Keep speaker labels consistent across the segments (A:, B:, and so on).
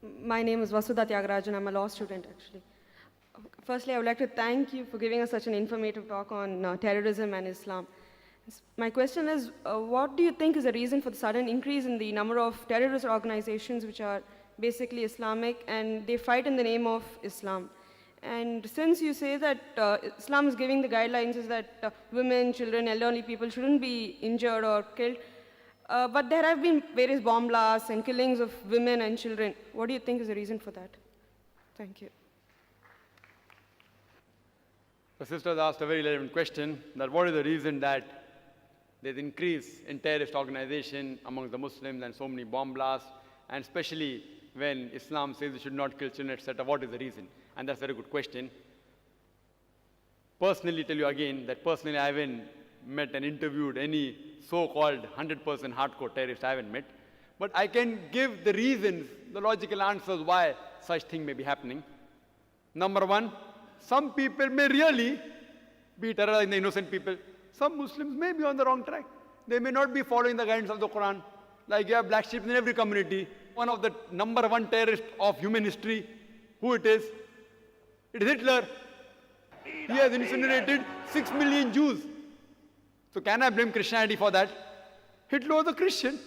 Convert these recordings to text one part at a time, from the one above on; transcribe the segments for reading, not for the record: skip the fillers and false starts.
A: My name is Vasudha Tyagarajan. I'm a law student, actually. Firstly, I would like to thank you for giving us such an informative talk on terrorism and Islam. My question is, what do you think is the reason for the sudden increase in the number of terrorist organizations which are basically Islamic and they fight in the name of Islam? And since you say that Islam is giving the guidelines is that women, children, elderly people shouldn't be injured or killed, but there have been various bomb blasts and killings of women and children. What do you think is the reason for that? Thank you.
B: The sisters asked a very relevant question, that what is the reason that there's increase in terrorist organization among the Muslims and so many bomb blasts, and especially when Islam says you should not kill children, etc. What is the reason? And that's a very good question. Personally, tell you again that personally I haven't met and interviewed any so-called 100% hardcore terrorist. I haven't met. But I can give the reasons, the logical answers why such thing may be happening. Number one, some people may really be terrorizing the innocent people. Some Muslims may be on the wrong track. They may not be following the guidance of the Quran. Like you have black sheep in every community. One of the number one terrorists of human history, who it is? It is Hitler. He has incinerated 6 million Jews. So can I blame Christianity for that? Hitler was a Christian.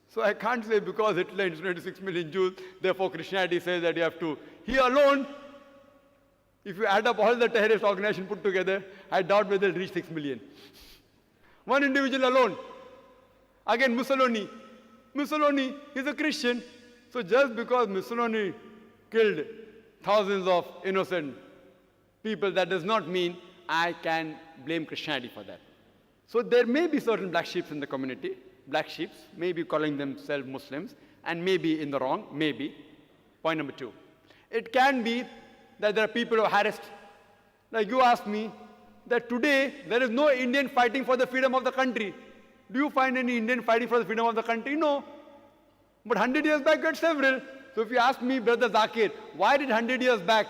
B: So I can't say because Hitler incinerated 6 million Jews, therefore Christianity says that you have to. He alone, if you add up all the terrorist organizations put together, I doubt whether they'll reach 6 million. One individual alone. Again, Mussolini. Mussolini is a Christian. So just because Mussolini killed thousands of innocent people, that does not mean I can blame Christianity for that. So there may be certain black sheep in the community, black sheep, maybe calling themselves Muslims, and maybe in the wrong, maybe. Point number two. It can be that there are people who are harassed. Like you asked me, that today there is no Indian fighting for the freedom of the country. Do you find any Indian fighting for the freedom of the country? No. But 100 years back, you had several. So if you ask me, Brother Zakir, why did 100 years back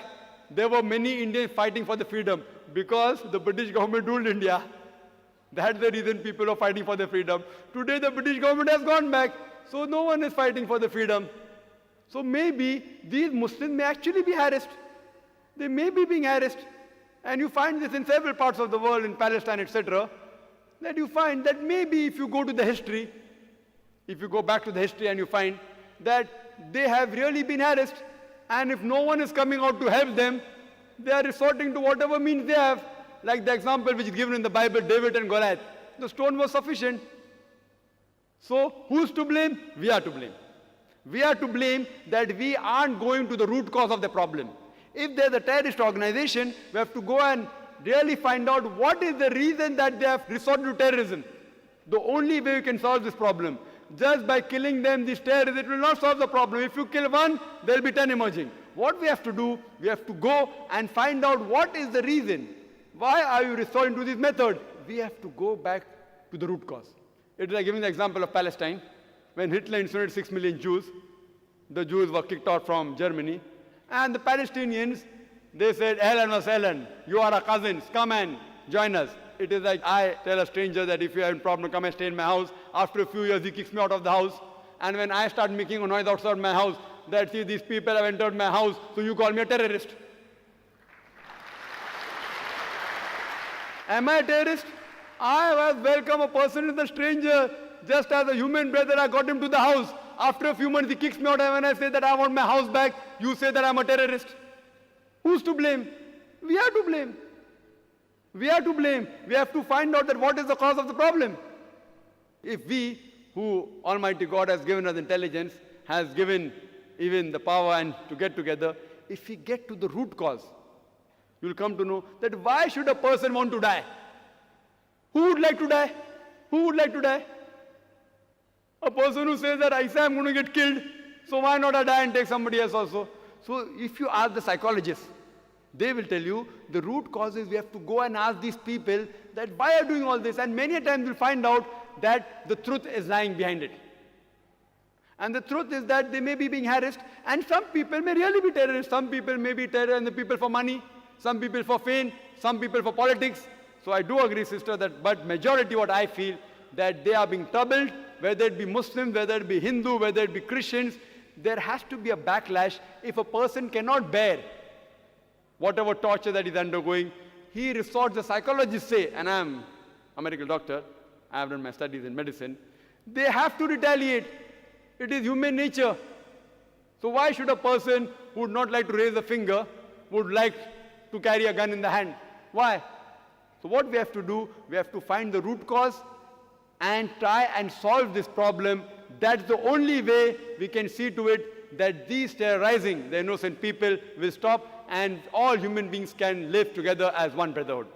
B: there were many Indians fighting for the freedom? Because the British government ruled India. That's the reason people are fighting for their freedom. Today the British government has gone back, so no one is fighting for the freedom. So maybe these Muslims may actually be harassed. They may be being harassed. And you find this in several parts of the world, in Palestine, etc., that you find that maybe if you go to the history, if you go back to the history and you find that they have really been harassed, and if no one is coming out to help them, they are resorting to whatever means they have. Like the example which is given in the Bible, David and Goliath. The stone was sufficient. So who's to blame? We are to blame. We are to blame that we aren't going to the root cause of the problem. If there's a terrorist organization, we have to go and really find out what is the reason that they have resorted to terrorism. The only way we can solve this problem. Just by killing them, these terrorists, it will not solve the problem. If you kill one, there will be 10 emerging. What we have to do, we have to go and find out what is the reason. Why are you resorting to this method? We have to go back to the root cause. It is like giving the example of Palestine. When Hitler incinerated 6 million Jews, the Jews were kicked out from Germany. And the Palestinians, they said, Ahlan wa sahlan, you are our cousins, come and join us. It is like I tell a stranger that if you have a problem, come and stay in my house. After a few years, he kicks me out of the house. And when I start making a noise outside my house, that see, these people have entered my house, so you call me a terrorist. Am I a terrorist? I have welcomed a person as a stranger, just as a human brother. I got him to the house. After a few months, he kicks me out, and when I say that I want my house back, you say that I'm a terrorist. Who's to blame? We are to blame. We are to blame. We have to find out that what is the cause of the problem. If we, who Almighty God has given us intelligence, has given even the power and to get together, if we get to the root cause, you will come to know that why should a person want to die? Who would like to die? Who would like to die? A person who says that I say I'm going to get killed, so why not I die and take somebody else also? So if you ask the psychologists, they will tell you the root cause is we have to go and ask these people that why are you doing all this? And many times you'll find out that the truth is lying behind it. And the truth is that they may be being harassed, and some people may really be terrorists. Some people may be terrorists and the people for money, some people for fame, some people for politics. So I do agree, sister, that but majority what I feel, that they are being troubled, whether it be Muslims, whether it be Hindu, whether it be Christians, there has to be a backlash if a person cannot bear whatever torture that he's undergoing. He resorts, the psychologists say, and I'm a medical doctor, I have done my studies in medicine, they have to retaliate. It is human nature. So why should a person who would not like to raise a finger would like to carry a gun in the hand? Why? So what we have to do, we have to find the root cause and try and solve this problem. That's the only way we can see to it that these terrorizing the innocent people will stop and all human beings can live together as one brotherhood.